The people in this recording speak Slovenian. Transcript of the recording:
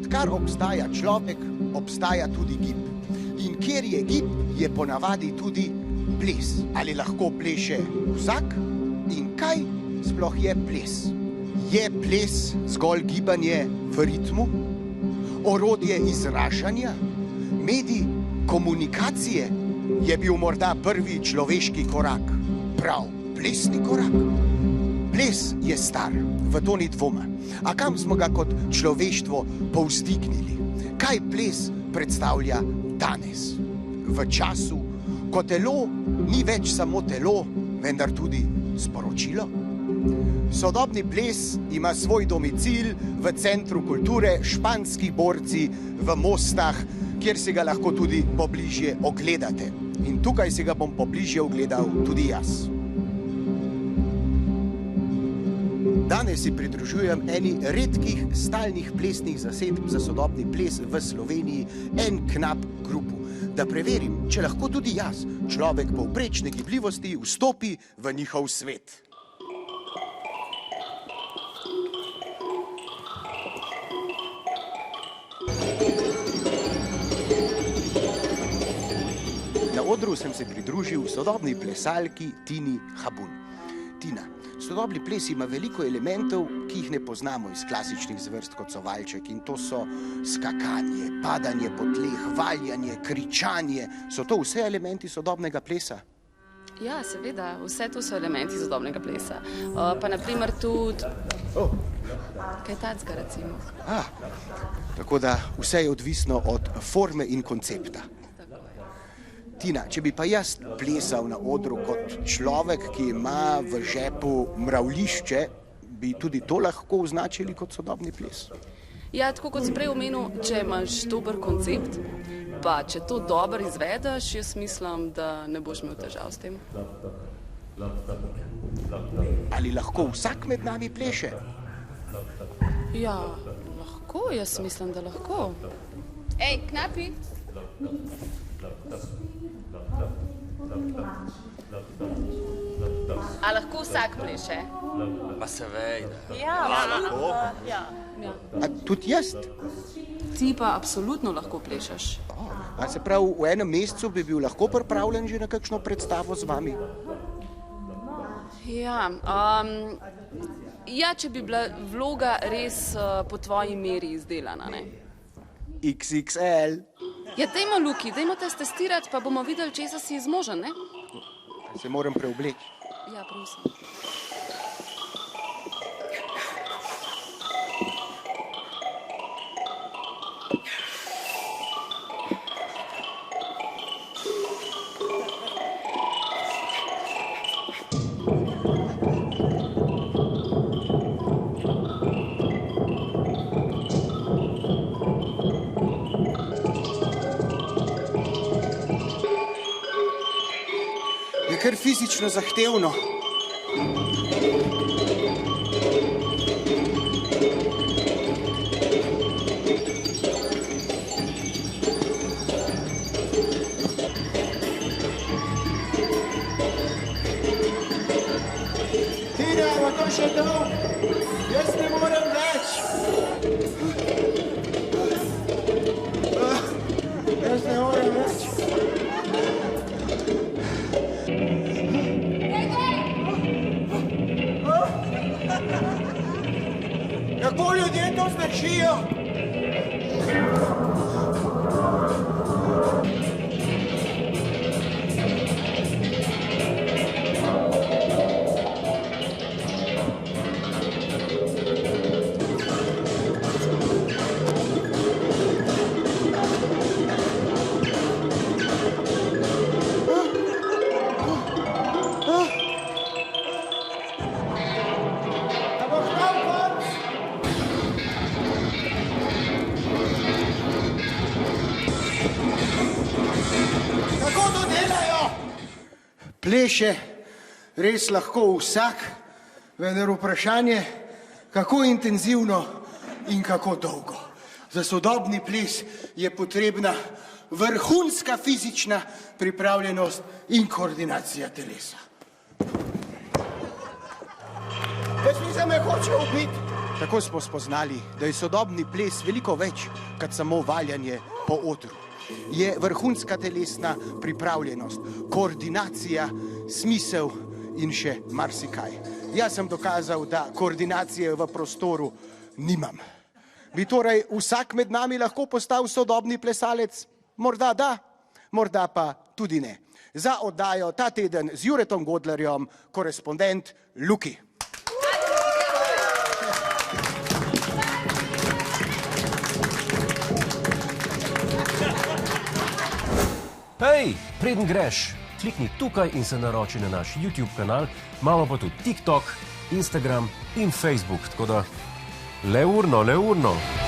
Odkar obstaja človek, obstaja tudi gib. In kjer je gib, je ponavadi tudi ples. Ali lahko pleše vsak? In kaj sploh je ples? Je ples zgolj gibanje v ritmu? Orodje izražanja? Medij komunikacije? Je bil morda prvi človeški korak prav plesni korak? Ples je star, v to ni dvoma. A kam smo ga kot človeštvo povzdignili? Kaj ples predstavlja danes? V času, ko telo ni več samo telo, vendar tudi sporočilo? Sodobni ples ima svoj domicil v Centru kulture Španski borci v Mostah, kjer si ga lahko tudi pobližje ogledate. In tukaj si ga bom pobližje ogledal tudi jaz. Danes si pridružujem eni redkih stalnih plesnih zasedb za sodobni ples v Sloveniji, En Knap Grupu, da preverim, če lahko tudi jaz, človek povprečne gibljivosti, vstopi v njihov svet. Na odru sem se pridružil sodobni plesalki Tini Habun. Tina, sodobni ples ima veliko elementov, ki jih ne poznamo iz klasičnih zvrst kot so valček, in to so skakanje, padanje po tleh, valjanje, kričanje. So to vse elementi sodobnega plesa? Ja, seveda, vse to so elementi sodobnega plesa. Pa naprimer tudi kaj tacga, recimo. Tako da vse je odvisno od forme in koncepta. Tina, če bi pa jaz plesal na odru kot človek, ki ima v žepu mravljišče, bi tudi to lahko označili kot sodobni ples? Ja, tako kot si prej omenil, če imaš dober koncept, pa če to dobro izvedeš, jaz mislim, da ne boš imel težav s tem. Ali lahko vsak med nami pleše? Ja, lahko, jaz mislim, da lahko. Ej, knapi! A lahko vsak pleše? Pa seveda. Ja, lahko. A tudi jaz? Ti pa absolutno lahko plešeš. A se pravi, v enem mesecu bi bil lahko pripravljen že na kakšno predstavo z vami? Ja, če bi bila vloga res po tvoji meri izdelana, ne? XXL. Ja, dajmo, Luki, dajmo te stestirati, pa bomo videli, česa si zmožen, ne? Se moram preobleči. Ja, prosim. Je kar fizično zahtevno. Tina, pa to še dolg. Jaz ne morem več. Jaz ne morem več. Kako ljudje to znečijo? Pleše res lahko vsak, vendar vprašanje, kako intenzivno in kako dolgo. Za sodobni ples je potrebna vrhunska fizična pripravljenost in koordinacija telesa. Pesmica me hoče ubiti. Tako smo spoznali, da je sodobni ples veliko več, kot samo valjanje po odru. Je vrhunska telesna pripravljenost, koordinacija, smisel in še marsikaj. Jaz sem dokazal, da koordinacije v prostoru nimam. Bi torej vsak med nami lahko postal sodobni plesalec? Morda da, morda pa tudi ne. Za oddajo ta teden z Juretom Godlerjem, korespondent Luki. Hej, preden greš, klikni tukaj in se naroči na naš YouTube kanal, imamo pa tudi TikTok, Instagram in Facebook, tako da le urno.